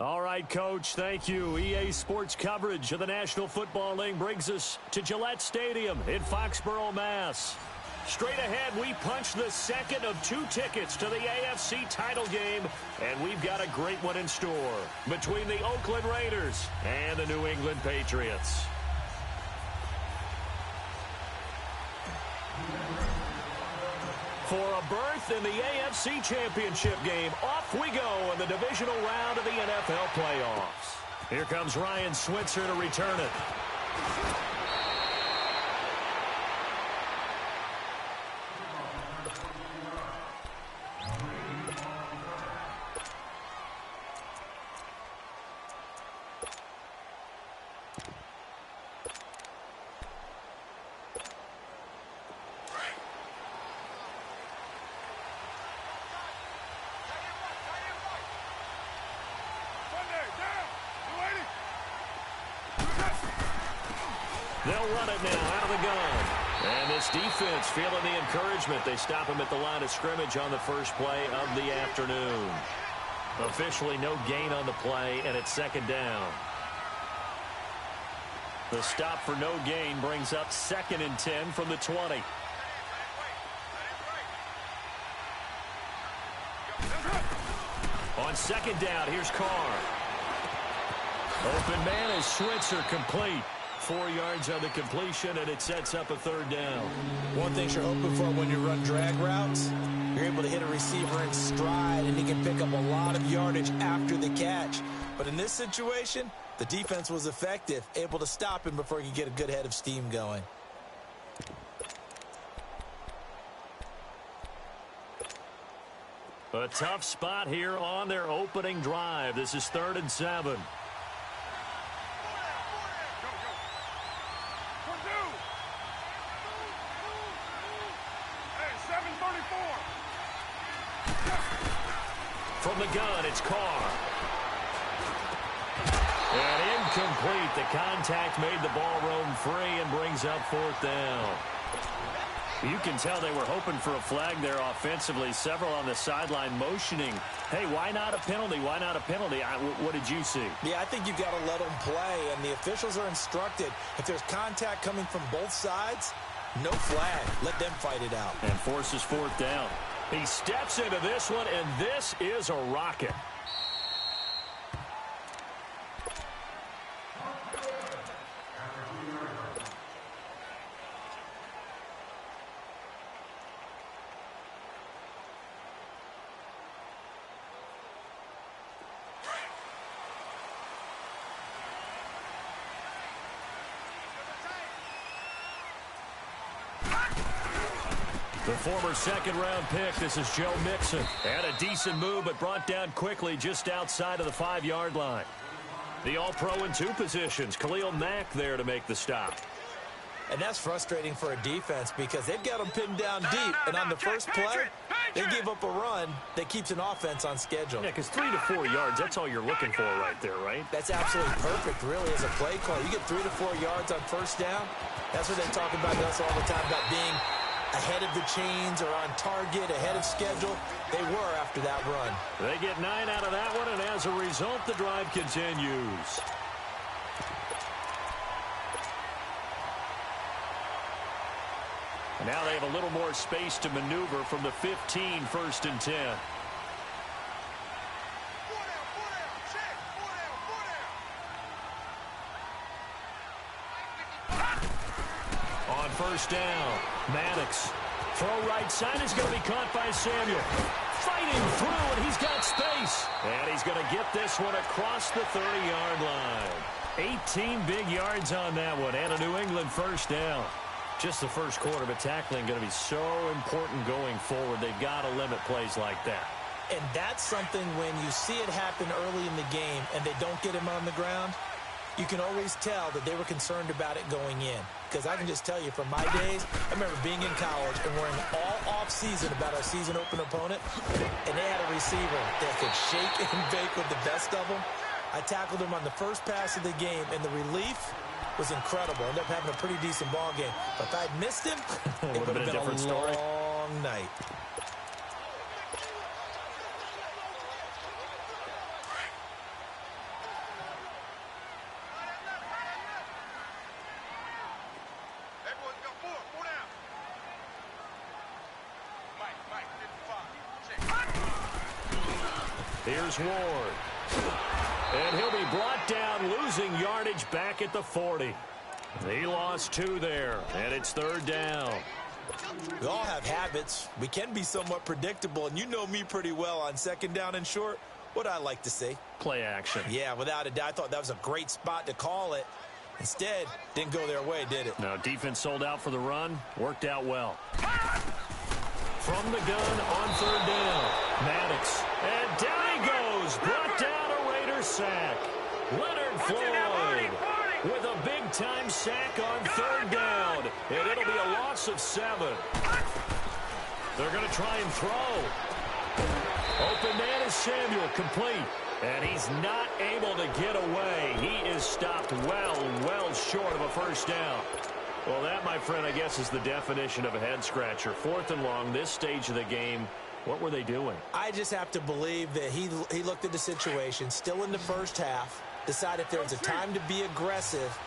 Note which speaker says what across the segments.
Speaker 1: All right, Coach, thank you. EA Sports coverage of the National Football League brings us to Gillette Stadium in Foxborough, Mass. Straight ahead, we punch the second of 2 tickets to the AFC title game, and we've got a great one in store between the Oakland Raiders and the New England Patriots. For a berth in the AFC Championship game, off we go in the divisional round of the NFL playoffs. Here comes Ryan Switzer to return it. They'll run it now out of the gun. And this defense feeling the encouragement. They stop him at the line of scrimmage on the first play of the afternoon. Officially no gain on the play, and it's second down. The stop for no gain brings up 2nd and 10 from the 20. On second down, here's Carr. Open man is Switzer, complete. 4 yards on the completion, and it sets up a 3rd down.
Speaker 2: One thing you're hoping for when you run drag routes, you're able to hit a receiver in stride, and he can pick up a lot of yardage after the catch. But in this situation, the defense was effective, able to stop him before he could get a good head of steam going.
Speaker 1: A tough spot here on their opening drive. This is 3rd and 7. From the gun, it's Carr. And incomplete. The contact made the ball roam free and brings up 4th down. You can tell they were hoping for a flag there offensively. Several on the sideline motioning. Hey, why not a penalty? Why not a penalty? What did you see?
Speaker 2: Yeah, I think you've got to let them play, and the officials are instructed. If there's contact coming from both sides, no flag. Let them fight it out.
Speaker 1: And forces 4th down. He steps into this one, and this is a rocket. The former 2nd-round pick, this is Joe Mixon. Had a decent move, but brought down quickly just outside of the 5-yard line. The All-Pro in 2 positions. Khalil Mack there to make the stop.
Speaker 2: And that's frustrating for a defense because they've got them pinned down deep. And on the first play, they give up a run that keeps an offense on schedule.
Speaker 1: Yeah, because 3 to 4 yards, that's all you're looking for right there, right?
Speaker 2: That's absolutely perfect, really, as a play call. You get 3 to 4 yards on first down. That's what they talk about us all the time, about being ahead of the chains or on target, ahead of schedule. They were after that run.
Speaker 1: They get 9 out of that one, and as a result, the drive continues. Now they have a little more space to maneuver from the 15, 1st and 10. On first down, Maddox. Throw right side is going to be caught by Samuel. Fighting through, and he's got space. And he's going to get this one across the 30-yard line. 18 big yards on that one, and a New England 1st down. Just the first quarter, but tackling going to be so important going forward. They've got to limit plays like that.
Speaker 2: And that's something when you see it happen early in the game and they don't get him on the ground, you can always tell that they were concerned about it going in. Because I can just tell you from my days, I remember being in college and worrying all off-season about our season open opponent, and they had a receiver that could shake and bake with the best of them. I tackled him on the first pass of the game, and the relief was incredible. Ended up having a pretty decent ball game. But if I'd missed him, it would have been a long night.
Speaker 1: Here's Ward. And he'll be brought down, losing yardage back at the 40. He lost 2 there, and it's 3rd down.
Speaker 2: We all have habits. We can be somewhat predictable, and you know me pretty well on 2nd down and short. What I like to say?
Speaker 1: Play action.
Speaker 2: Yeah, without a doubt. I thought that was a great spot to call it. Instead, didn't go their way, did it?
Speaker 1: No, defense sold out for the run. Worked out well. From the gun on 3rd down. Maddox. And down he goes. Brought down a Raider sack. Leonard Floyd with a big-time sack on 3rd down. And it'll be a loss of 7. They're going to try and throw. Open man is Samuel, complete. And he's not able to get away. He is stopped well short of a 1st down. Well, that, my friend, I guess is the definition of a head-scratcher. 4th and long, this stage of the game. What were they doing?
Speaker 2: I just have to believe that he looked at the situation, still in the first half, decided if there was a time to be aggressive,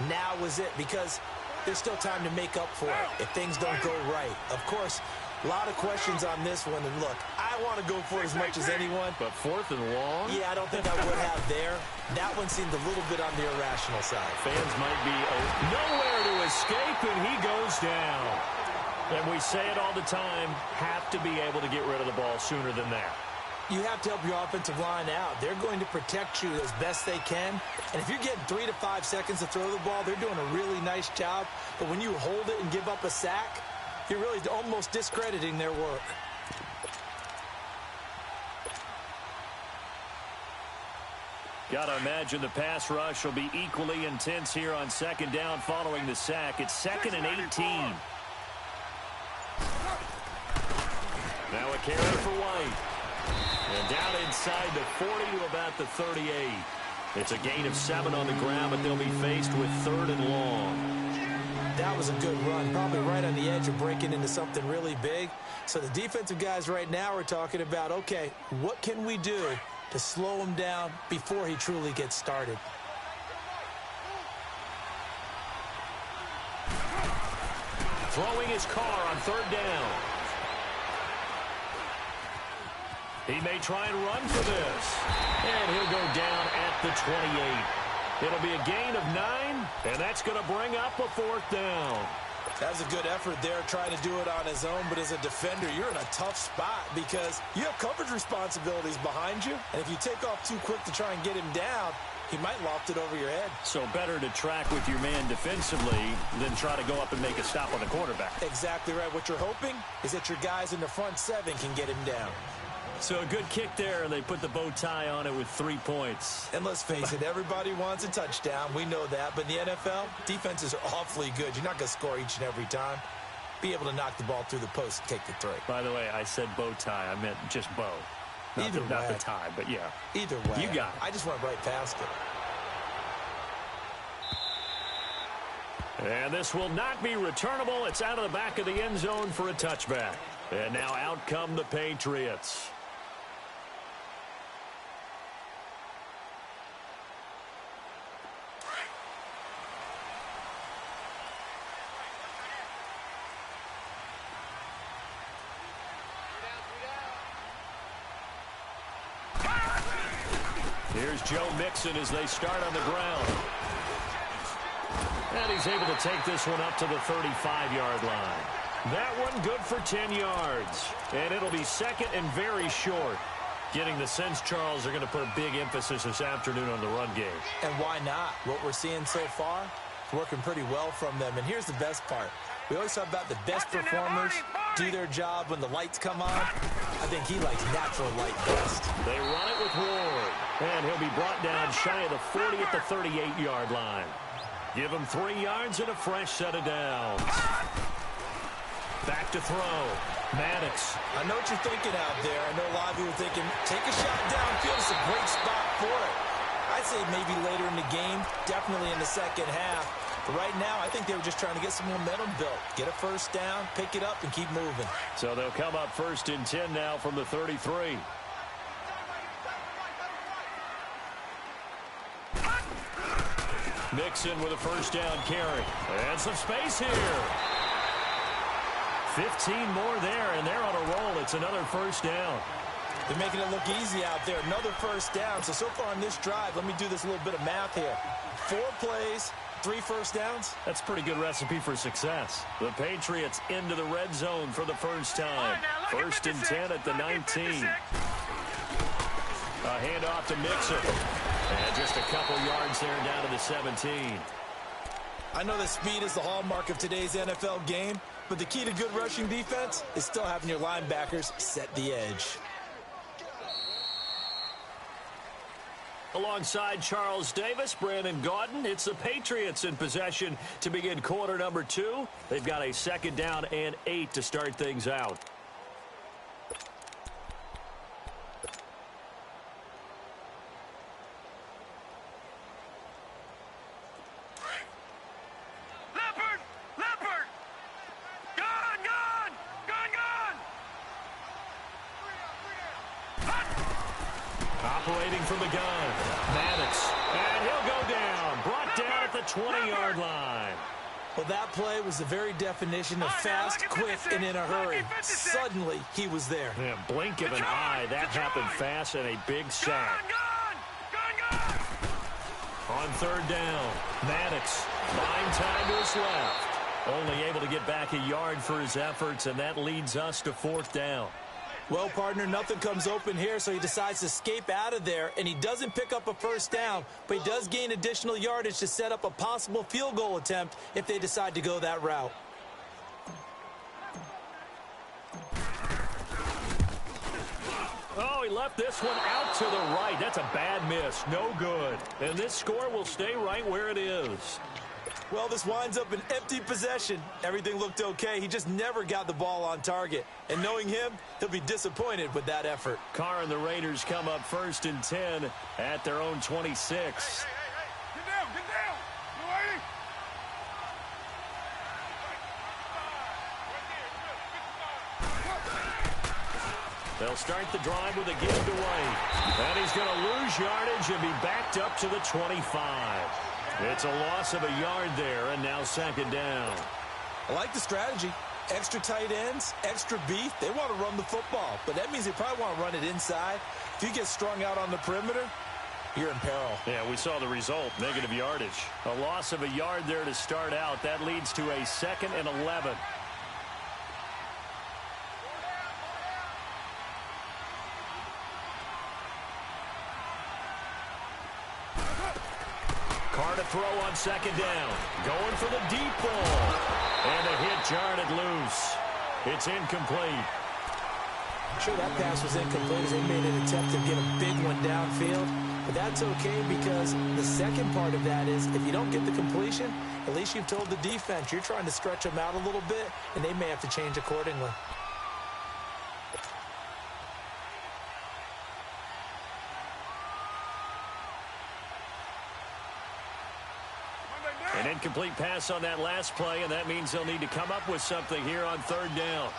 Speaker 2: now was it, because there's still time to make up for it if things don't go right. Of course, a lot of questions on this one, and look, I want to go for it as much as anyone.
Speaker 1: But 4th and long?
Speaker 2: Yeah, I don't think I would have there. That one seemed a little bit on the irrational side.
Speaker 1: Fans might be nowhere to escape, and he goes down. And we say it all the time, have to be able to get rid of the ball sooner than that.
Speaker 2: You have to help your offensive line out. They're going to protect you as best they can. And if you're getting 3 to 5 seconds to throw the ball, they're doing a really nice job. But when you hold it and give up a sack, you're really almost discrediting their work.
Speaker 1: Gotta imagine the pass rush will be equally intense here on 2nd down following the sack. It's 2nd and 18. Now a carry for White. And down inside the 40 to about the 38. It's a gain of 7 on the ground, but they'll be faced with 3rd and long.
Speaker 2: That was a good run, probably right on the edge of breaking into something really big. So the defensive guys right now are talking about, okay, what can we do to slow him down before he truly gets started?
Speaker 1: Throwing his car on 3rd down. He may try and run for this. And he'll go down at the 28. It'll be a gain of 9, and that's going to bring up a 4th down.
Speaker 2: That's a good effort there, trying to do it on his own. But as a defender, you're in a tough spot because you have coverage responsibilities behind you. And if you take off too quick to try and get him down, he might loft it over your head.
Speaker 1: So better to track with your man defensively than try to go up and make a stop on the quarterback.
Speaker 2: Exactly right. What you're hoping is that your guys in the front 7 can get him down.
Speaker 1: So a good kick there, and they put the bow tie on it with 3 points.
Speaker 2: And let's face it, everybody wants a touchdown. We know that. But in the NFL, defenses are awfully good. You're not going to score each and every time. Be able to knock the ball through the post and take the 3.
Speaker 1: By the way, I said bow tie. I meant just bow. Not the tie, but yeah.
Speaker 2: Either way.
Speaker 1: You got it.
Speaker 2: I just went right past it.
Speaker 1: And this will not be returnable. It's out of the back of the end zone for a touchback. And now out come the Patriots. Here's Joe Mixon as they start on the ground. And he's able to take this one up to the 35-yard line. That one good for 10 yards. And it'll be 2nd and very short. Getting the sense, Charles, are going to put a big emphasis this afternoon on the run game.
Speaker 2: And why not? What we're seeing so far is working pretty well from them. And here's the best part. We always talk about the best performers do their job when the lights come on. I think he likes natural light best.
Speaker 1: They run it with Ward. And he'll be brought down shy of the 40 at the 38-yard line. Give him 3 yards and a fresh set of downs. Back to throw. Maddox.
Speaker 2: I know what you're thinking out there. I know a lot of you are thinking, take a shot downfield. It's a great spot for it. I'd say maybe later in the game, definitely in the second half. But right now, I think they were just trying to get some momentum built. Get a first down, pick it up, and keep moving.
Speaker 1: So they'll come up 1st and 10 now from the 33. Mixon with a first down carry. And some space here. 15 more there, and they're on a roll. It's another first down.
Speaker 2: They're making it look easy out there. Another first down. So far on this drive, let me do this little bit of math here. 4 plays, 3 first downs.
Speaker 1: That's a pretty good recipe for success. The Patriots into the red zone for the first time. First and 10 at the 19. A handoff to Mixon. And just a couple yards there down to the 17.
Speaker 2: I know that speed is the hallmark of today's NFL game, but the key to good rushing defense is still having your linebackers set the edge.
Speaker 1: Alongside Charles Davis, Brandon Gaudin, it's the Patriots in possession to begin quarter number 2. They've got a second down and 8 to start things out. Operating from the gun, Maddox, and he'll go down, brought down at the 20-yard line.
Speaker 2: Well, that play was the very definition of fast, quick, and in a hurry. Suddenly, he was there.
Speaker 1: Yeah, blink of an eye, that happened fast, and a big sack. On third down, Maddox, buying time to his left. Only able to get back a yard for his efforts, and that leads us to fourth down.
Speaker 2: Well, partner, nothing comes open here, so he decides to escape out of there, and he doesn't pick up a first down, but he does gain additional yardage to set up a possible field goal attempt if they decide to go that route.
Speaker 1: Oh, he left this one out to the right. That's a bad miss. No good. And this score will stay right where it is.
Speaker 2: Well, this winds up an empty possession. Everything looked okay. He just never got the ball on target. And knowing him, he'll be disappointed with that effort.
Speaker 1: Carr and the Raiders come up first and 10 at their own 26.
Speaker 3: Hey. Get down. No way.
Speaker 1: They'll start the drive with a give to White. And he's going to lose yardage and be backed up to the 25. It's a loss of a yard there, and now second down.
Speaker 2: I like the strategy. Extra tight ends, extra beef. They want to run the football, but that means they probably want to run it inside. If you get strung out on the perimeter, you're in peril.
Speaker 1: Yeah, we saw the result, negative yardage. A loss of a yard there to start out. That leads to a 2nd and 11. Carr to throw on second down. Going for the deep ball. And a hit jarred loose. It's incomplete.
Speaker 2: I'm sure that pass was incomplete as they made an attempt to get a big one downfield. But that's okay because the second part of that is if you don't get the completion, at least you've told the defense you're trying to stretch them out a little bit, and they may have to change accordingly.
Speaker 1: An incomplete pass on that last play, and that means they'll need to come up with something here on third down.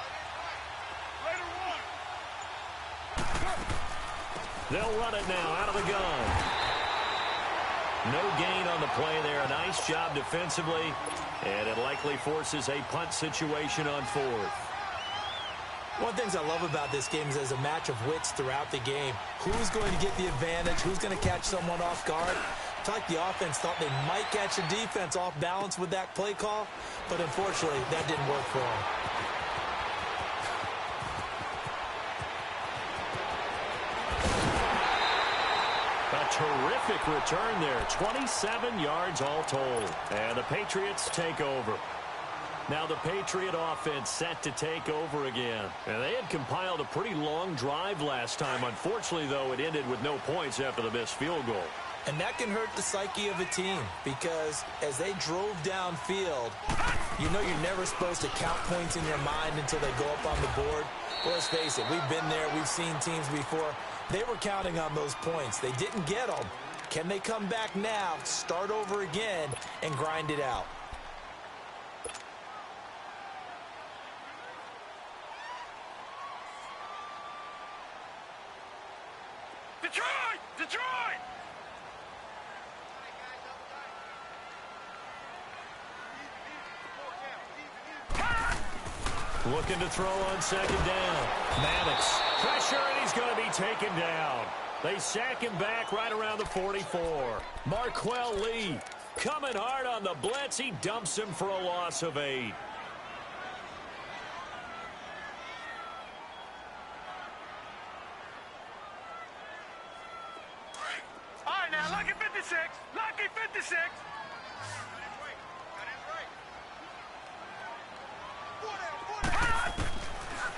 Speaker 1: They'll run it now out of the gun. No gain on the play there. A nice job defensively, and it likely forces a punt situation on fourth.
Speaker 2: One of the things I love about this game is there's a match of wits throughout the game. Who's going to get the advantage? Who's going to catch someone off guard? It's like the offense thought they might catch the defense off balance with that play call, but unfortunately, that didn't work for them.
Speaker 1: A terrific return there. 27 yards all told. And the Patriots take over. Now the Patriot offense set to take over again. And they had compiled a pretty long drive last time. Unfortunately, though, it ended with no points after the missed field goal.
Speaker 2: And that can hurt the psyche of a team because as they drove downfield, you know you're never supposed to count points in your mind until they go up on the board. Well, let's face it, we've been there. We've seen teams before. They were counting on those points. They didn't get them. Can they come back now, start over again, and grind it out?
Speaker 3: Detroit!
Speaker 1: Looking to throw on second down. Maddox. Pressure, and he's going to be taken down. They sack him back right around the 44. Marquell Lee coming hard on the blitz. He dumps him for a loss of 8.
Speaker 3: All right, now, lucky 56. Lucky 56.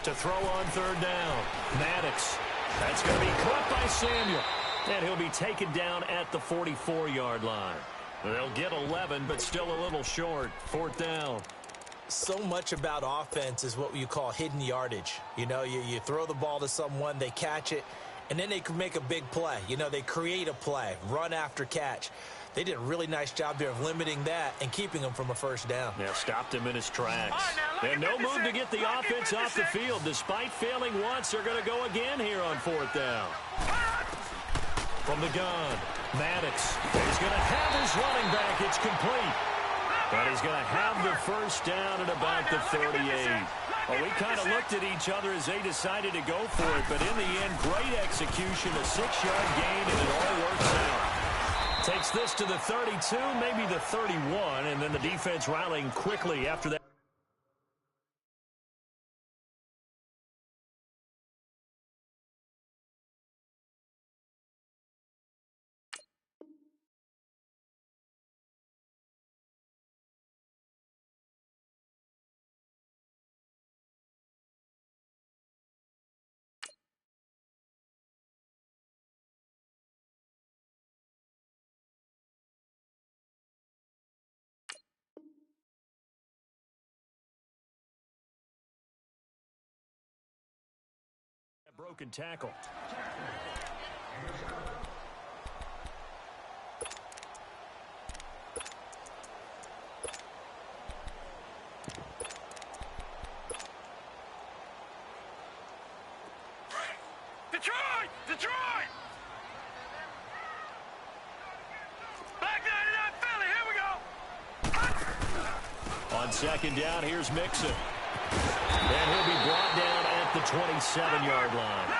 Speaker 1: To throw on third down. Maddox. That's going to be caught by Samuel. And he'll be taken down at the 44-yard line. They'll get 11, but still a little short. Fourth down.
Speaker 2: So much about offense is what you call hidden yardage. You know, you throw the ball to someone, they catch it, and then they can make a big play. You know, they create a play, run after catch. They did a really nice job there of limiting that and keeping him from a first down.
Speaker 1: Yeah, stopped him in his tracks. And no move to get the offense off the field. Despite failing once, they're going to go again here on fourth down. From the gun, Maddox. He's going to have his running back. It's complete. But he's going to have the first down at about the 38. Well, we kind of looked at each other as they decided to go for it. But in the end, great execution, a 6-yard gain, and it all works out. Takes this to the 32, maybe the 31, and then the defense rallying quickly after that. Broken tackle.
Speaker 3: Detroit! Detroit! Back 99 Philly, here we go!
Speaker 1: On second down, here's Mixon. And he'll be brought down at the 27-yard line.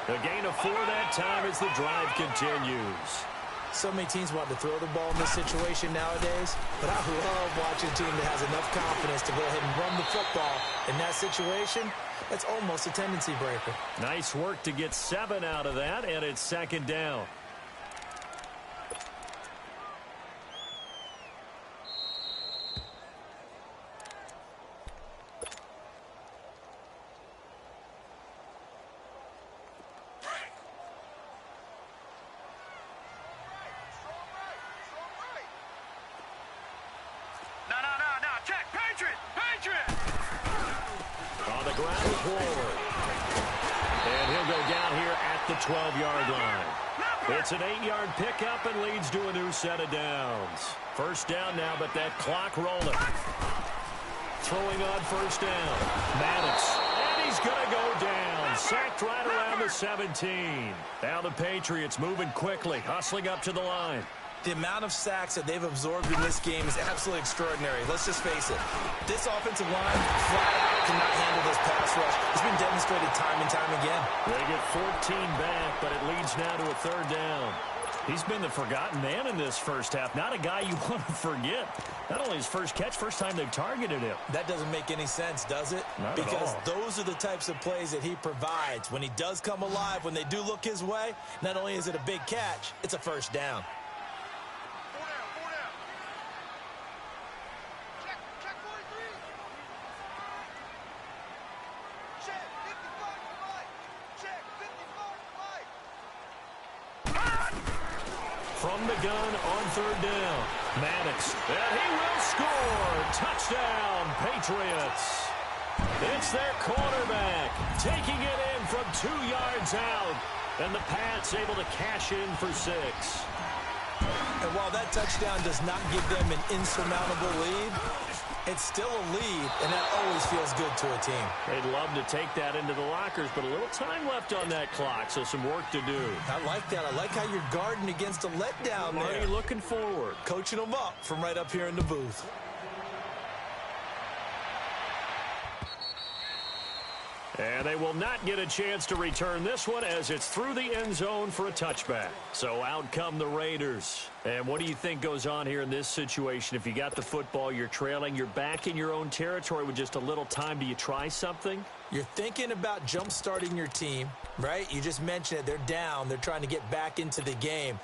Speaker 1: A gain of 4 that time as the drive continues.
Speaker 2: So many teams want to throw the ball in this situation nowadays, but I love watching a team that has enough confidence to go ahead and run the football. In that situation, that's almost a tendency breaker.
Speaker 1: Nice work to get 7 out of that, and it's second down. On the ground with Ward. And he'll go down here at the 12-yard line. It's an 8-yard pickup and leads to a new set of downs. First down now, but that clock rolling. Throwing on first down. Maddox. And he's going to go down. Sacked right around the 17. Now the Patriots moving quickly, hustling up to the line.
Speaker 2: The amount of sacks that they've absorbed in this game is absolutely extraordinary. Let's just face it. This offensive line flat out cannot handle this pass rush. It's been demonstrated time and time again.
Speaker 1: They get 14 back, but it leads now to a third down. He's been the forgotten man in this first half. Not a guy you want to forget. Not only his first catch, first time they've targeted him.
Speaker 2: That doesn't make any sense, does it?
Speaker 1: Not
Speaker 2: because
Speaker 1: at all.
Speaker 2: Those are the types of plays that he provides. When he does come alive, when they do look his way, not only is it a big catch, it's a first down.
Speaker 1: From the gun on third down. Maddox. And he will score. Touchdown, Patriots. It's their quarterback taking it in from 2 yards out. And the Pats able to cash in for 6.
Speaker 2: And while that touchdown does not give them an insurmountable lead, it's still a lead, and that always feels good to a team.
Speaker 1: They'd love to take that into the lockers, but a little time left on that clock, so some work to do.
Speaker 2: I like that. I like how you're guarding against a letdown there.
Speaker 1: Money looking forward.
Speaker 2: Coaching them up from right up here in the booth.
Speaker 1: And they will not get a chance to return this one as it's through the end zone for a touchback. So out come the Raiders. And what do you think goes on here in this situation? If you got the football, you're trailing, you're back in your own territory with just a little time. Do you try something?
Speaker 2: You're thinking about jump-starting your team, right? You just mentioned it. They're down. They're trying to get back into the game.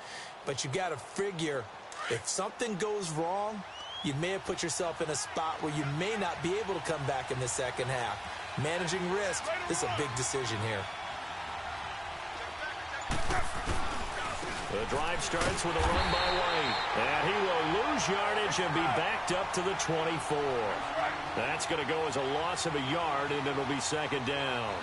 Speaker 2: But you got to figure if something goes wrong, you may have put yourself in a spot where you may not be able to come back in the second half. Managing risk, this is a big decision here.
Speaker 1: The drive starts with a run by White. And he will lose yardage and be backed up to the 24. That's going to go as a loss of a yard, and it'll be second down.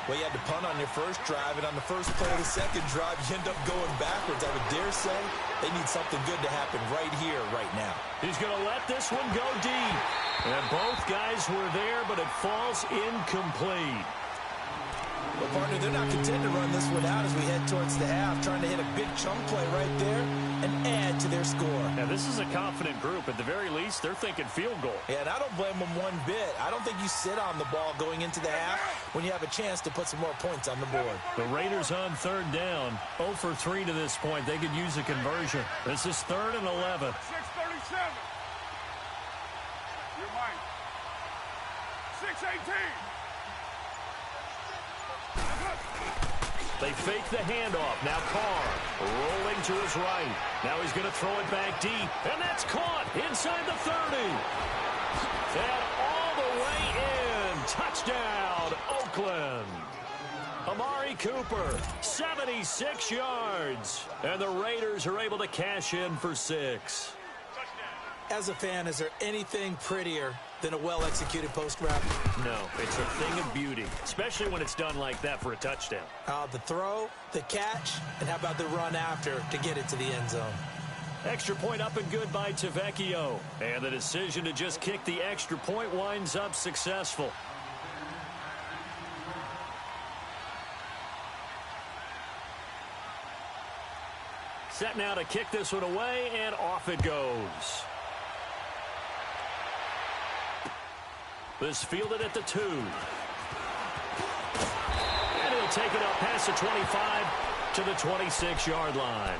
Speaker 2: Well, you had to punt on your first drive, and on the first play of the second drive, you end up going backwards. I would dare say they need something good to happen right here, right now.
Speaker 1: He's going to let this one go deep. And both guys were there, but it falls incomplete.
Speaker 2: Well, partner, they're not content to run this one out as we head towards the half, trying to hit a big chunk play right there and add to their score.
Speaker 1: Now, this is a confident group. At the very least, they're thinking field goal.
Speaker 2: Yeah, and I don't blame them one bit. I don't think you sit on the ball going into the half when you have a chance to put some more points on the board.
Speaker 1: The Raiders on third down, 0 for 3 to this point. They could use a conversion. This is 3rd and 11.
Speaker 3: 6:37. You're mine. 6:18.
Speaker 1: They fake the handoff. Now Carr rolling to his right. Now he's going to throw it back deep. And that's caught inside the 30. And all the way in. Touchdown, Oakland. Amari Cooper, 76 yards. And the Raiders are able to cash in for 6.
Speaker 2: As a fan, is there anything prettier than a well-executed post route?
Speaker 1: No, it's a thing of beauty, especially when it's done like that for a touchdown.
Speaker 2: The throw, the catch, and how about the run after to get it to the end zone?
Speaker 1: Extra point up and good by Tavecchio. And the decision to just kick the extra point winds up successful. Set now to kick this one away, and off it goes. This fielded at the 2. And he'll take it up past the 25 to the 26-yard line.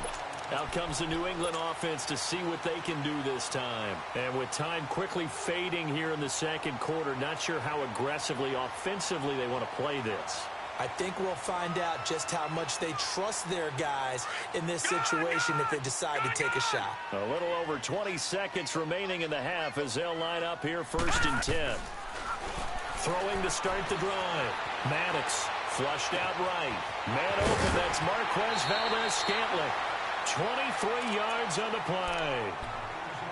Speaker 1: Out comes the New England offense to see what they can do this time. And with time quickly fading here in the second quarter, not sure how aggressively, offensively they want to play this.
Speaker 2: I think we'll find out just how much they trust their guys in this situation if they decide to take a shot.
Speaker 1: A little over 20 seconds remaining in the half as they'll line up here 1st and 10. Throwing to start the drive. Maddox flushed out right. Man open, that's Marquez Valdez-Scantling. 23 yards on the play.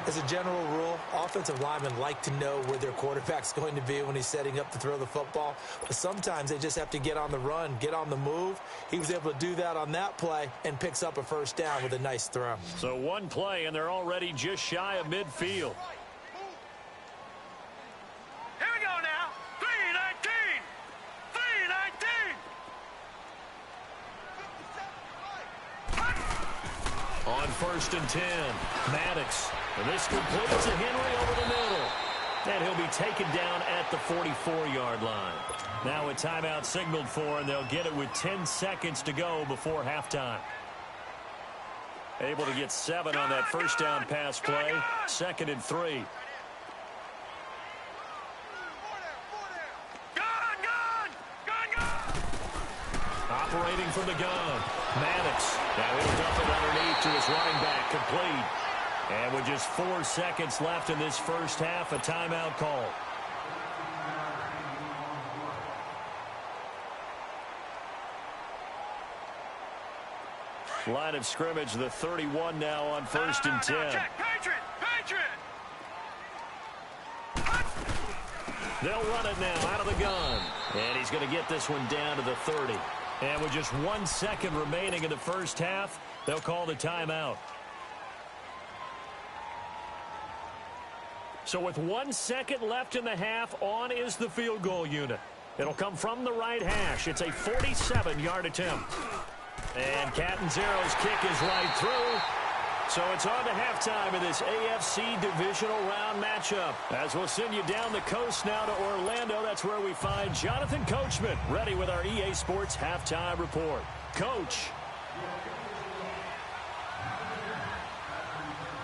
Speaker 2: As a general rule, offensive linemen like to know where their quarterback's going to be when he's setting up to throw the football. But sometimes they just have to get on the run, get on the move. He was able to do that on that play and picks up a first down with a nice throw.
Speaker 1: So one play, and they're already just shy of midfield.
Speaker 3: Here we go now. 3:19. 3:19.
Speaker 1: On 1st and 10, Maddox. And this completes a Henry over the middle. And he'll be taken down at the 44-yard line. Now a timeout signaled for, and they'll get it with 10 seconds to go before halftime. Able to get 7 on that first down pass play. 2nd and 3. Operating from the gun. Maddox. Now he'll dump it underneath to his running back. Complete. And with just 4 seconds left in this first half, a timeout call. Line of scrimmage, the 31 now on 1st and 10.
Speaker 3: Check. Patriot.
Speaker 1: They'll run it now out of the gun. And he's going to get this one down to the 30. And with just 1 second remaining in the first half, they'll call the timeout. So with 1 second left in the half, on is the field goal unit. It'll come from the right hash. It's a 47-yard attempt. And Catanzaro's kick is right through. So it's on to halftime in this AFC divisional round matchup. As we'll send you down the coast now to Orlando, that's where we find Jonathan Coachman, ready with our EA Sports halftime report. Coach.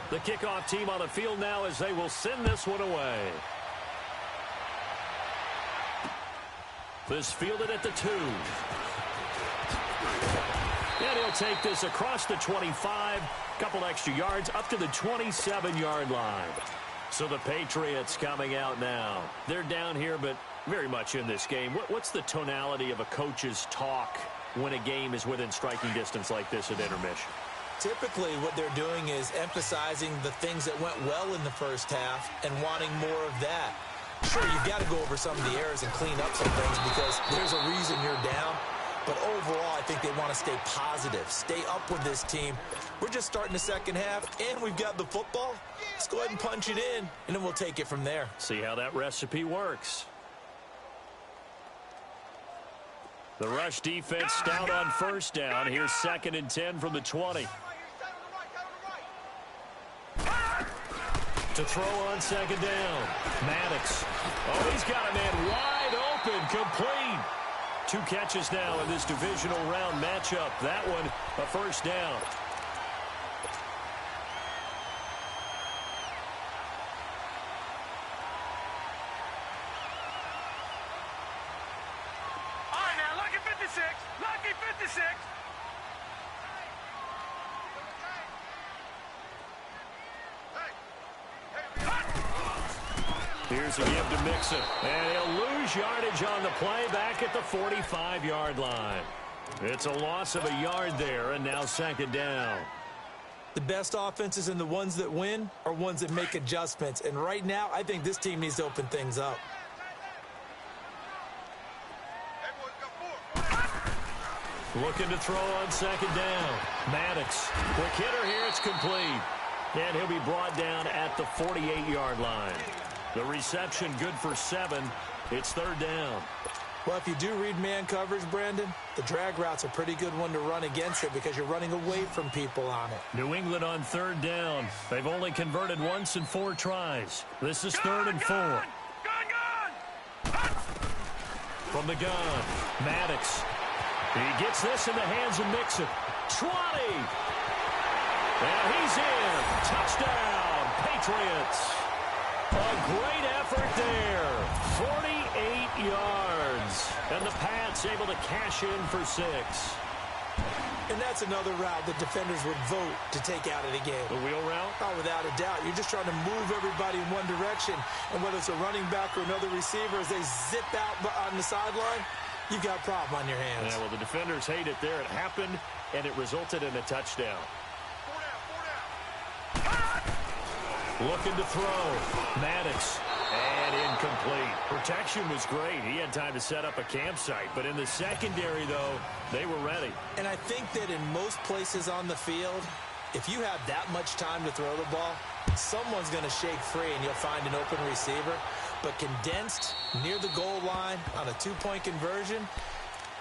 Speaker 1: The kickoff team on the field now as they will send this one away. This fielded at the 2. And he'll take this across the 25. Couple extra yards up to the 27-yard line. So the Patriots coming out now. They're down here, but very much in this game. What's the tonality of a coach's talk when a game is within striking distance like this at intermission?
Speaker 2: Typically, what they're doing is emphasizing the things that went well in the first half and wanting more of that. Sure, you've got to go over some of the errors and clean up some things because there's a reason you're down. But overall, I think they want to stay positive, stay up with this team. We're just starting the second half, and we've got the football. Let's go ahead and punch it in, and then we'll take it from there.
Speaker 1: See how that recipe works. The rush defense stout on first down. Here's 2nd and 10 from the 20. To throw on 2nd down. Maddox. Oh, he's got a man wide open, complete. 2 catches now in this divisional round matchup. That one, a first down.
Speaker 3: All right, now, lucky 56. Lucky 56.
Speaker 1: Here's a give to Mixon. And he'll lose yardage on the play back at the 45-yard line. It's a loss of a yard there, and now 2nd down.
Speaker 2: The best offenses and the ones that win are ones that make adjustments. And right now, I think this team needs to open things up.
Speaker 1: Looking to throw on 2nd down. Maddox. Quick hitter here. It's complete. And he'll be brought down at the 48-yard line. The reception good for 7. It's 3rd down.
Speaker 2: Well, if you do read man coverage, Brandon, the drag route's a pretty good one to run against it because you're running away from people on it.
Speaker 1: New England on 3rd down. They've only converted once in 4 tries. This is 3rd and 4.
Speaker 3: Gun!
Speaker 1: From the gun, Maddox. He gets this in the hands of Mixon. 20. And he's in. Touchdown, Patriots. A great effort there. 48 yards. And the Pats able to cash in for 6.
Speaker 2: And that's another route that defenders would vote to take out of the game.
Speaker 1: The wheel route?
Speaker 2: Oh, without a doubt. You're just trying to move everybody in one direction. And whether it's a running back or another receiver, as they zip out on the sideline, you've got a problem on your hands.
Speaker 1: Yeah, well, the defenders hate it there. It happened, and it resulted in a touchdown. Looking to throw. Maddox. And incomplete. Protection was great. He had time to set up a campsite. But in the secondary, though, they were ready.
Speaker 2: And I think that in most places on the field, if you have that much time to throw the ball, someone's going to shake free and you'll find an open receiver. But condensed near the goal line on a 2-point conversion,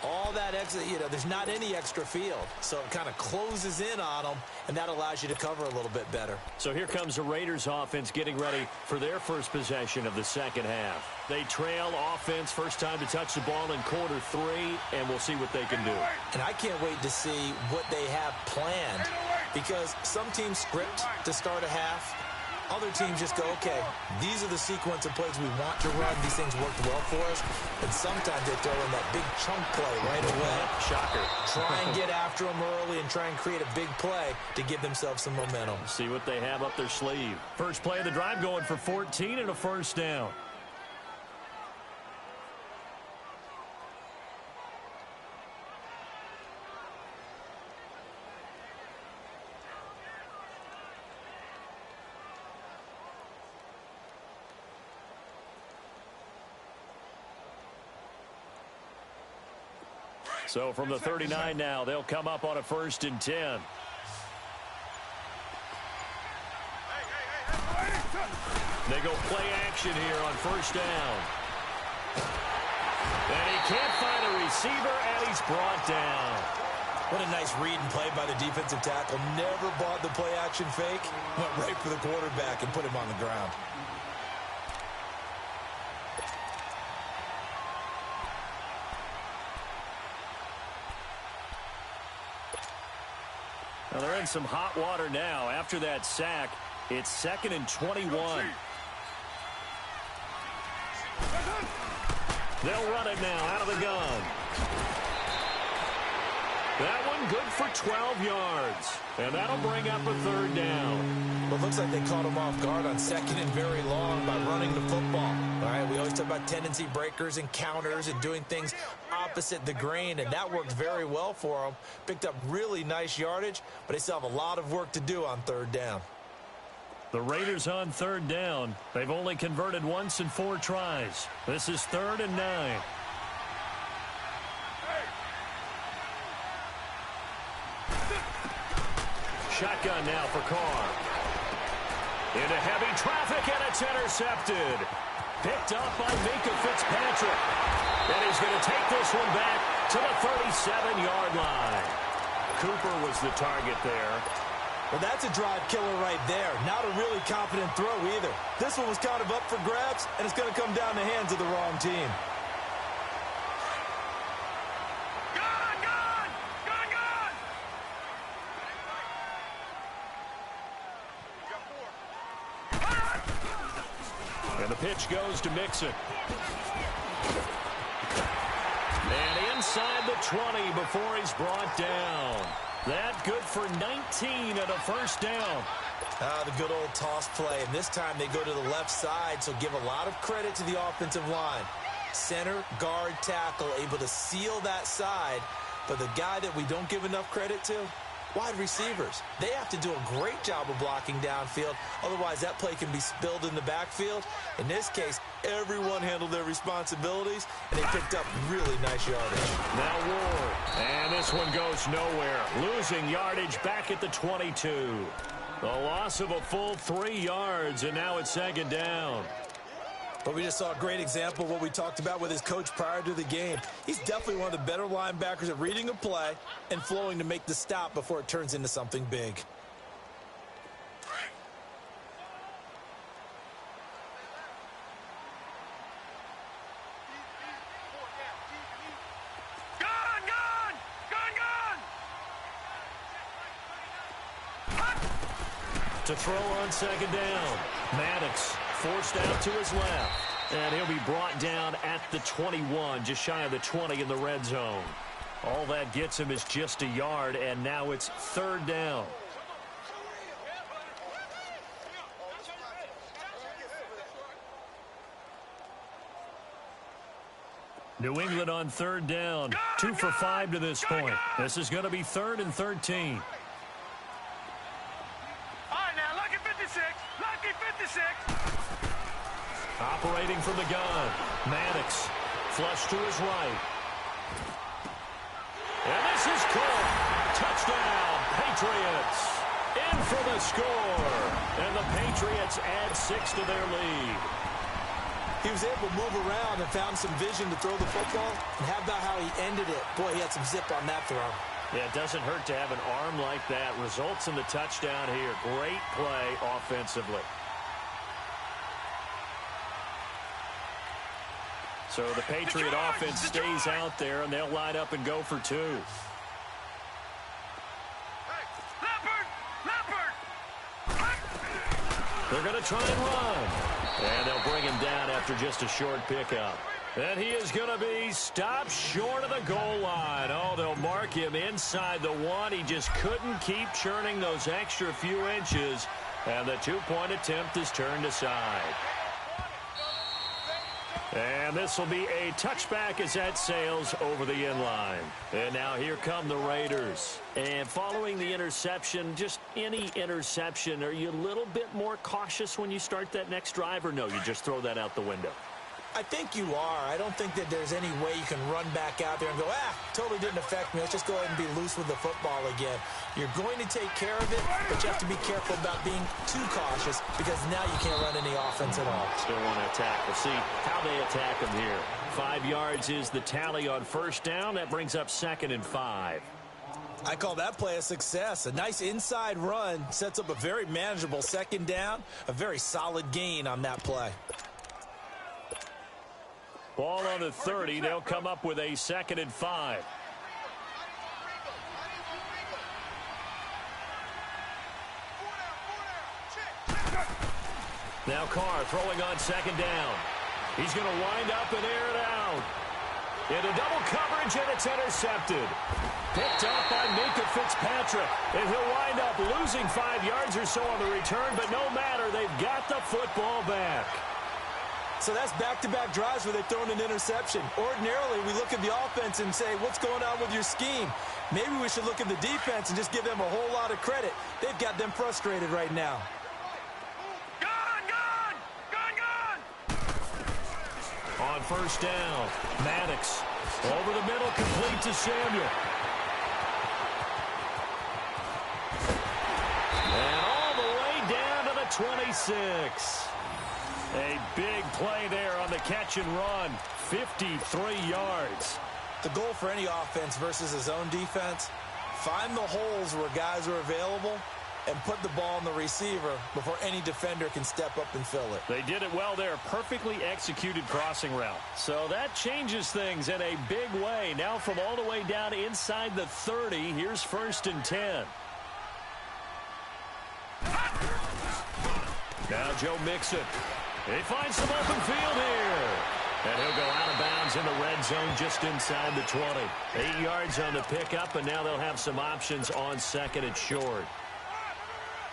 Speaker 2: all that extra, there's not any extra field. So it kind of closes in on them, and that allows you to cover a little bit better.
Speaker 1: So here comes the Raiders offense getting ready for their first possession of the second half. They trail offense, first time to touch the ball in quarter 3, and we'll see what they can do.
Speaker 2: And I can't wait to see what they have planned, because some teams script to start a half. Other teams just go, okay, these are the sequence of plays we want to run. These things worked well for us. And sometimes they throw in that big chunk play right away.
Speaker 1: Shocker.
Speaker 2: Try and get after them early and try and create a big play to give themselves some momentum.
Speaker 1: See what they have up their sleeve. First play of the drive going for 14 and a first down. So from the 39 now, they'll come up on a 1st and 10. They go play action here on 1st down. And he can't find a receiver, and he's brought down.
Speaker 2: What a nice read and play by the defensive tackle. Never bought the play-action fake. Went right for the quarterback and put him on the ground.
Speaker 1: Well, they're in some hot water now. After that sack, it's 2nd and 21. They'll run it now out of the gun. That one good for 12 yards. And that'll bring up a 3rd down.
Speaker 2: Well, it looks like they caught him off guard on 2nd and very long by running the football. All right, we always talk about tendency breakers and counters and doing things opposite the grain, and that worked very well for them. Picked up really nice yardage, but they still have a lot of work to do on 3rd down.
Speaker 1: The Raiders on 3rd down. They've only converted once in 4 tries. This is 3rd and 9. Shotgun now for Carr. Into heavy traffic, and it's intercepted. Picked up by Minka Fitzpatrick. And he's going to take this one back to the 37-yard line. Cooper was the target there.
Speaker 2: Well, that's a drive killer right there. Not a really confident throw either. This one was kind of up for grabs, and it's going to come down the hands of the wrong team.
Speaker 1: And the pitch goes to Mixon. And inside the 20 before he's brought down. That good for 19 and a 1st down.
Speaker 2: The good old toss play. And this time they go to the left side, so give a lot of credit to the offensive line. Center, guard, tackle, able to seal that side. But the guy that we don't give enough credit to, wide receivers. They have to do a great job of blocking downfield. Otherwise, that play can be spilled in the backfield. In this case, everyone handled their responsibilities, and they picked up really nice yardage.
Speaker 1: Now Ward. And this one goes nowhere. Losing yardage back at the 22. The loss of a full 3 yards, and now it's 2nd down.
Speaker 2: But we just saw a great example of what we talked about with his coach prior to the game. He's definitely one of the better linebackers at reading a play and flowing to make the stop before it turns into something big.
Speaker 1: To throw on 2nd down. Maddox forced out to his left. And he'll be brought down at the 21, just shy of the 20 in the red zone. All that gets him is just a yard, and now it's 3rd down. New England on 3rd down. 2 for 5 to this point. This is going to be 3rd and 13. Operating from the gun. Maddox. Flush to his right. And this is caught. Touchdown, Patriots. In for the score. And the Patriots add 6 to their lead.
Speaker 2: He was able to move around and found some vision to throw the football. And how about how he ended it? Boy, he had some zip on that throw.
Speaker 1: Yeah, it doesn't hurt to have an arm like that. Results in the touchdown here. Great play offensively. So the Patriot offense stays out there, and they'll line up and go for 2. They're going to try and run. And they'll bring him down after just a short pickup. And he is going to be stopped short of the goal line. Oh, they'll mark him inside the 1. He just couldn't keep churning those extra few inches. And the 2-point attempt is turned aside. And this will be a touchback as that sails over the inline. And now here come the Raiders. And following the interception, just any interception, are you a little bit more cautious when you start that next drive, or no, you just throw that out the window?
Speaker 2: I think you are. I don't think that there's any way you can run back out there and go, totally didn't affect me. Let's just go ahead and be loose with the football again. You're going to take care of it, but you have to be careful about being too cautious because now you can't run any offense at all.
Speaker 1: Still want to attack. We'll see how they attack them here. 5 yards is the tally on 1st down. That brings up 2nd and 5.
Speaker 2: I call that play a success. A nice inside run sets up a very manageable second down, a very solid gain on that play.
Speaker 1: Ball on the 30. They'll come up with a 2nd and 5. Now Carr throwing on 2nd down. He's going to wind up and air it out. Into double coverage, and it's intercepted. Picked up by Minka Fitzpatrick. And he'll wind up losing 5 yards or so on the return, but no matter, they've got the football back.
Speaker 2: So that's back-to-back drives where they've thrown an interception. Ordinarily, we look at the offense and say, what's going on with your scheme? Maybe we should look at the defense and just give them a whole lot of credit. They've got them frustrated right now.
Speaker 1: On 1st down, Maddox over the middle, complete to Samuel. And all the way down to the 26. A big play there on the catch and run, 53 yards.
Speaker 2: The goal for any offense versus his own defense, find the holes where guys are available and put the ball on the receiver before any defender can step up and fill it.
Speaker 1: They did it well there. Perfectly executed crossing route. So that changes things in a big way. Now from all the way down inside the 30, here's 1st and 10. Now Joe Mixon. He finds some open field here. And he'll go out of bounds in the red zone just inside the 20. 8 yards on the pickup, and now they'll have some options on 2nd and short.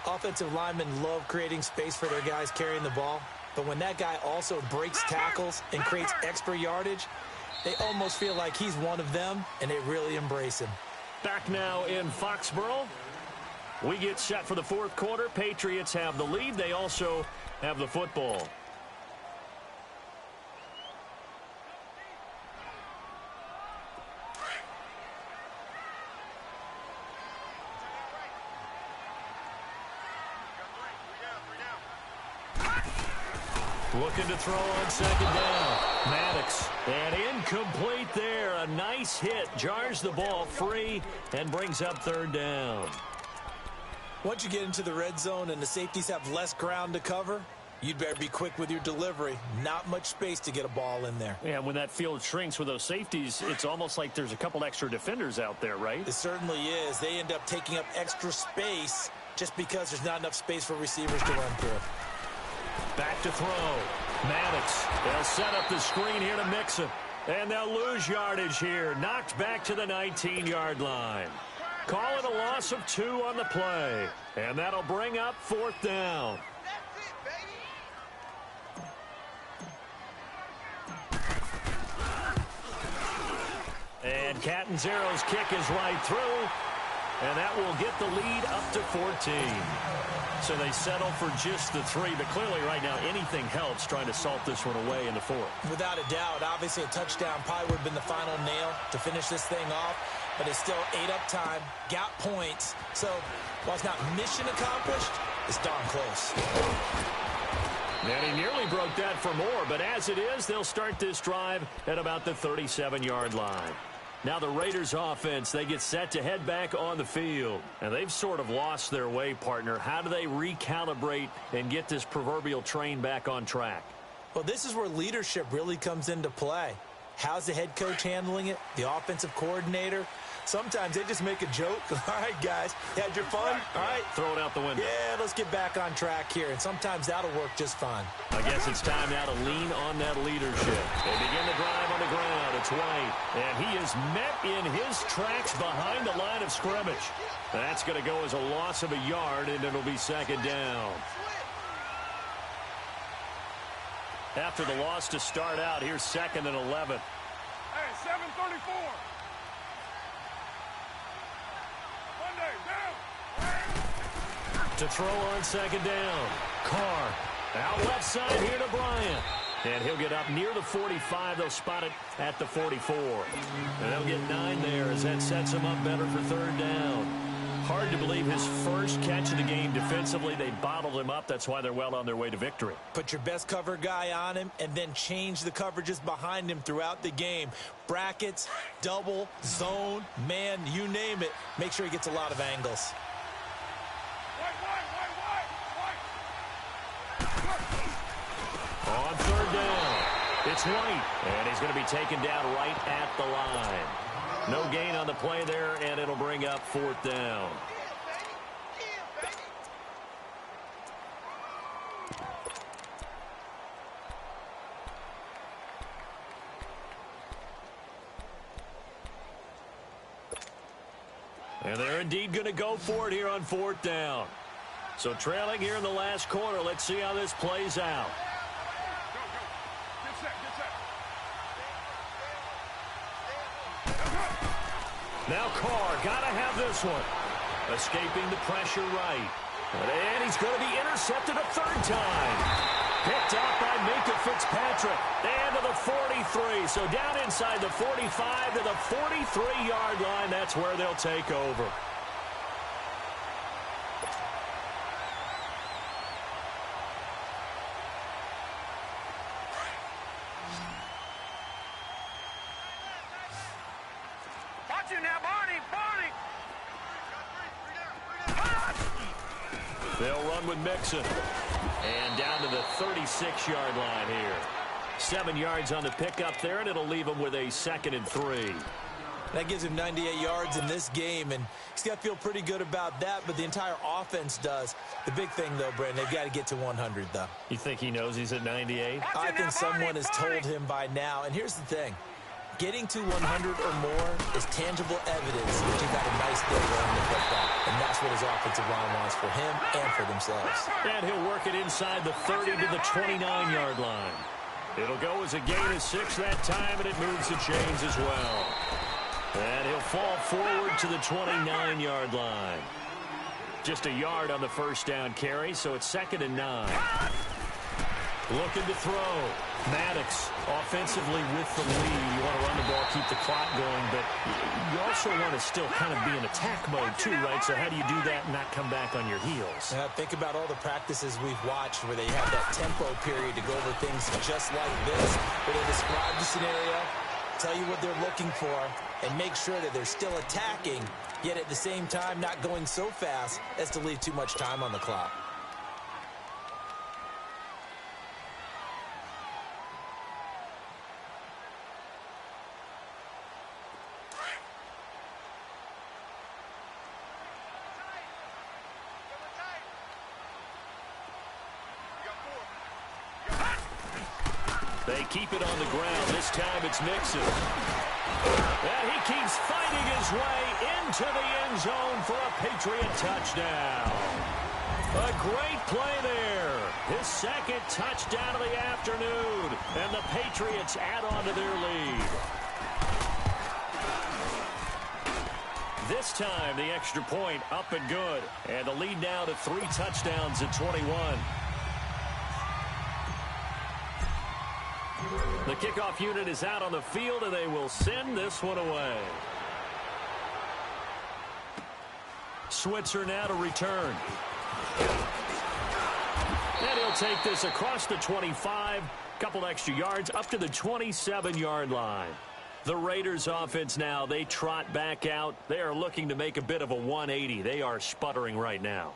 Speaker 2: Offensive linemen love creating space for their guys carrying the ball, but when that guy also breaks tackles and creates extra yardage, they almost feel like he's one of them, and they really embrace him.
Speaker 1: Back now in Foxborough. We get set for the 4th quarter. Patriots have the lead. They also have the football. Looking to throw on 2nd down. Maddox. And incomplete there. A nice hit. Jars the ball free and brings up 3rd down.
Speaker 2: Once you get into the red zone and the safeties have less ground to cover, you'd better be quick with your delivery. Not much space to get a ball in there.
Speaker 1: Yeah, when that field shrinks with those safeties, it's almost like there's a couple extra defenders out there, right?
Speaker 2: It certainly is. They end up taking up extra space just because there's not enough space for receivers to run through.
Speaker 1: Back to throw. Maddox. They'll set up the screen here to Mixon. And they'll lose yardage here. Knocked back to the 19-yard line. Call it a loss of 2 on the play. And that'll bring up 4th down. And Catanzaro's kick is right through. And that will get the lead up to 14. So they settle for just the 3, but clearly right now anything helps trying to salt this one away in the 4th.
Speaker 2: Without a doubt, obviously a touchdown probably would have been the final nail to finish this thing off, but it's still 8 up time, got points. So while it's not mission accomplished, it's darn close.
Speaker 1: And he nearly broke that for more, but as it is, they'll start this drive at about the 37-yard line. Now the Raiders offense, they get set to head back on the field. And they've sort of lost their way, partner. How do they recalibrate and get this proverbial train back on track?
Speaker 2: Well, this is where leadership really comes into play. How's the head coach handling it? The offensive coordinator? Sometimes they just make a joke. All right, guys, you had your fun? All right.
Speaker 1: Throw it out the window.
Speaker 2: Yeah, let's get back on track here. And sometimes that'll work just fine.
Speaker 1: I guess it's time now to lean on that leadership. They begin the drive on the ground. It's White. And he is met in his tracks behind the line of scrimmage. That's going to go as a loss of a yard, and it'll be 2nd down. After the loss to start out, here's 2nd and 11.
Speaker 3: Hey, 7:34.
Speaker 1: To throw on 2nd down. Carr out left side here to Bryant. And he'll get up near the 45. They'll spot it at the 44. And they'll get 9 there as that sets him up better for 3rd down. Hard to believe his first catch of the game defensively. They bottled him up. That's why they're well on their way to victory.
Speaker 2: Put your best cover guy on him and then change the coverages behind him throughout the game. Brackets, double, zone, man, you name it. Make sure he gets a lot of angles.
Speaker 1: On third down, it's White, and he's going to be taken down right at the line. No gain on the play there, and it'll bring up fourth down. And they're indeed going to go for it here on fourth down. So trailing here in the last quarter, let's see how this plays out. Now Carr, gotta have this one. Escaping the pressure right. And he's going to be intercepted a third time. Picked up by Minka Fitzpatrick. And to the 43. So down inside the 45 to the 43-yard line. That's where they'll take over. They'll run with Mixon. And down to the 36-yard line here. 7 yards on the pickup there, and it'll leave him with a 2nd and 3.
Speaker 2: That gives him 98 yards in this game, and he's got to feel pretty good about that, but the entire offense does. The big thing, though, Brandon, they've got to get to 100, though.
Speaker 1: You think he knows he's at 98?
Speaker 2: I think someone has told him by now, and here's the thing. Getting to 100 or more is tangible evidence that you've had a nice day running the football. And that's what his offensive line wants for him and for themselves.
Speaker 1: And he'll work it inside the 30 to the 29-yard line. It'll go as a gain of 6 that time, and it moves the chains as well. And he'll fall forward to the 29-yard line. Just a yard on the first down carry, so it's 2nd and 9. Looking to throw. Maddox offensively with the lead. You want to run the ball, keep the clock going, but you also want to still kind of be in attack mode too, right? So how do you do that and not come back on your heels?
Speaker 2: Think about all the practices we've watched where they have that tempo period to go over things just like this, where they describe the scenario, tell you what they're looking for, and make sure that they're still attacking, yet at the same time not going so fast as to leave too much time on the clock.
Speaker 1: They keep it on the ground. This time it's Mixon. And he keeps fighting his way into the end zone for a Patriot touchdown. A great play there. His 2nd touchdown of the afternoon. And the Patriots add on to their lead. This time the extra point up and good. And the lead now to 3 touchdowns at 21. The kickoff unit is out on the field, and they will send this one away. Switzer now to return. And he'll take this across the 25, couple extra yards, up to the 27-yard line. The Raiders offense now, they trot back out. They are looking to make a bit of a 180. They are sputtering right now.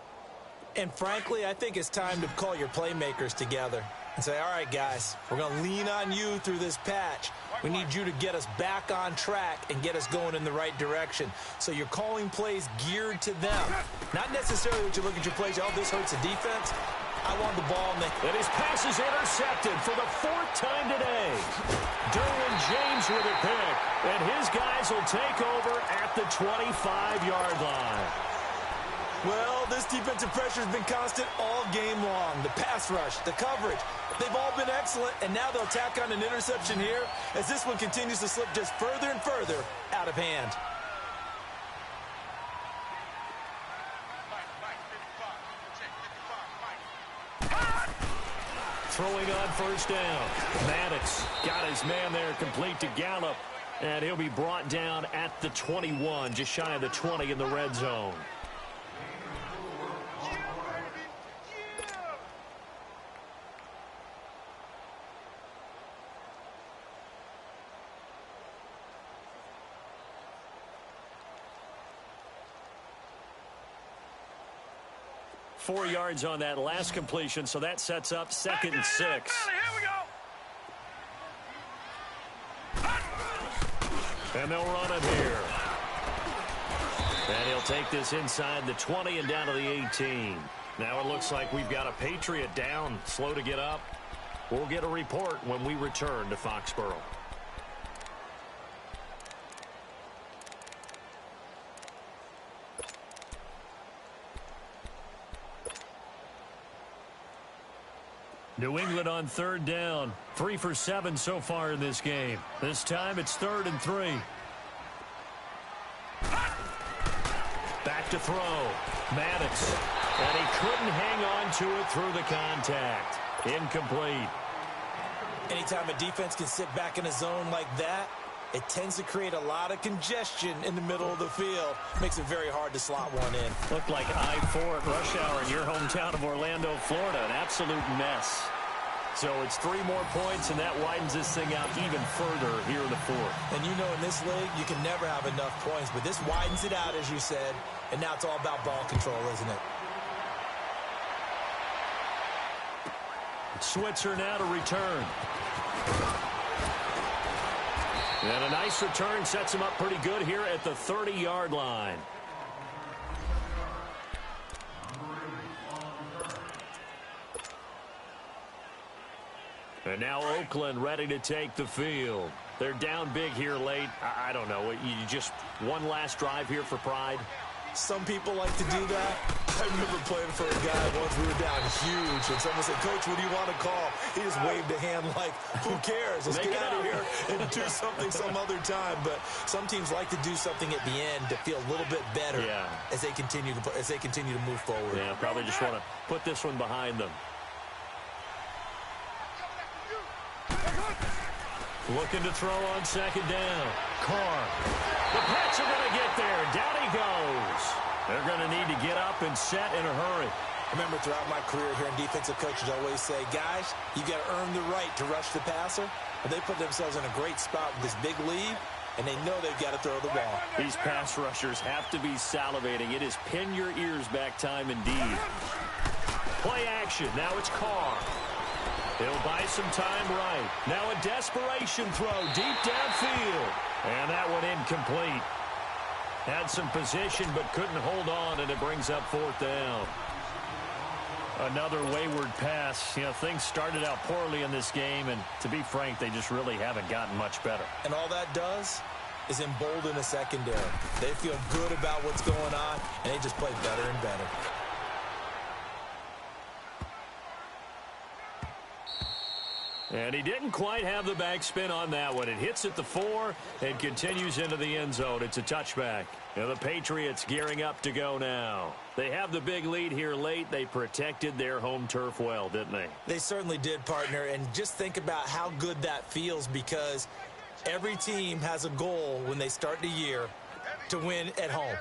Speaker 2: And frankly, I think it's time to call your playmakers together and say, all right, guys, we're going to lean on you through this patch. We need you to get us back on track and get us going in the right direction. So you're calling plays geared to them. Not necessarily that you look at your plays, oh, this hurts the defense. I want the ball.
Speaker 1: And his pass is intercepted for the 4th time today. Derwin James with a pick. And his guys will take over at the 25-yard line.
Speaker 2: Well, this defensive pressure has been constant all game long. The pass rush, the coverage, they've all been excellent, and now they'll tack on an interception here as this one continues to slip just further and further out of hand.
Speaker 1: Throwing on first down. Maddox got his man there complete to Gallup, and he'll be brought down at the 21, just shy of the 20 in the red zone. 4 yards on that last completion, so that sets up 2nd and 6.
Speaker 3: Here we go.
Speaker 1: And they'll run it here. And he'll take this inside the 20 and down to the 18. Now it looks like we've got a Patriot down, slow to get up. We'll get a report when we return to Foxborough. New England on 3rd down. 3 for 7 so far in this game. This time it's 3rd and 3. Back to throw. Maddox. And he couldn't hang on to it through the contact. Incomplete.
Speaker 2: Anytime a defense can sit back in a zone like that, it tends to create a lot of congestion in the middle of the field. Makes it very hard to slot one in.
Speaker 1: Looked like I-4 at rush hour in your hometown of Orlando, Florida. An absolute mess. So it's 3 more points, and that widens this thing out even further here in the 4th.
Speaker 2: And you know in this league, you can never have enough points, but this widens it out, as you said, and now it's all about ball control, isn't it?
Speaker 1: Switzer now to return. And a nice return sets him up pretty good here at the 30-yard line. And now Oakland ready to take the field. They're down big here late. I don't know. You just one last drive here for pride?
Speaker 2: Some people like to do that. I remember playing for a guy once. We were down huge, and someone said, "Coach, what do you want to call?" He just waved a hand like, "Who cares? Let's get out of here and do something some other time." But some teams like to do something at the end to feel a little bit better as they continue to move forward.
Speaker 1: Yeah, probably just want to put this one behind them. Looking to throw on 2nd down. Carr. The Pats are going to get there. Down he goes. They're going to need to get up and set in a hurry.
Speaker 2: Remember, throughout my career here in defensive coaches, I always say, guys, you got to earn the right to rush the passer. But they put themselves in a great spot with this big lead, and they know they've got to throw the ball.
Speaker 1: These pass rushers have to be salivating. It is pin your ears back time indeed. Play action. Now it's Carr. He'll buy some time right. Now a desperation throw deep downfield. And that one incomplete. Had some position but couldn't hold on, and it brings up 4th down. Another wayward pass. You know, things started out poorly in this game, and to be frank, they just really haven't gotten much better.
Speaker 2: And all that does is embolden a secondary. They feel good about what's going on, and they just play better and better.
Speaker 1: And he didn't quite have the backspin on that one. It hits at the 4 and continues into the end zone. It's a touchback. And the Patriots gearing up to go now. They have the big lead here late. They protected their home turf well, didn't they?
Speaker 2: They certainly did, partner. And just think about how good that feels, because every team has a goal when they start the year to win at home.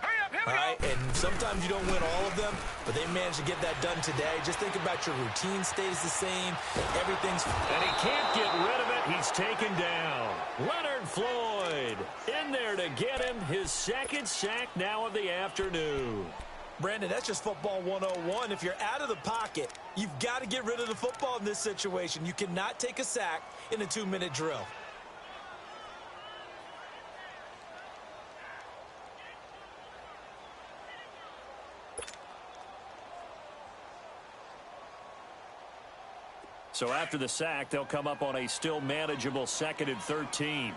Speaker 2: All right, and sometimes you don't win all of them, but they managed to get that done today. Just think about your routine stays the same. Everything's...
Speaker 1: And he can't get rid of it. He's taken down. Leonard Floyd in there to get him his 2nd sack now of the afternoon.
Speaker 2: Brandon, that's just football 101. If you're out of the pocket, you've got to get rid of the football in this situation. You cannot take a sack in a 2-minute drill.
Speaker 1: So after the sack, they'll come up on a still manageable 2nd and 13.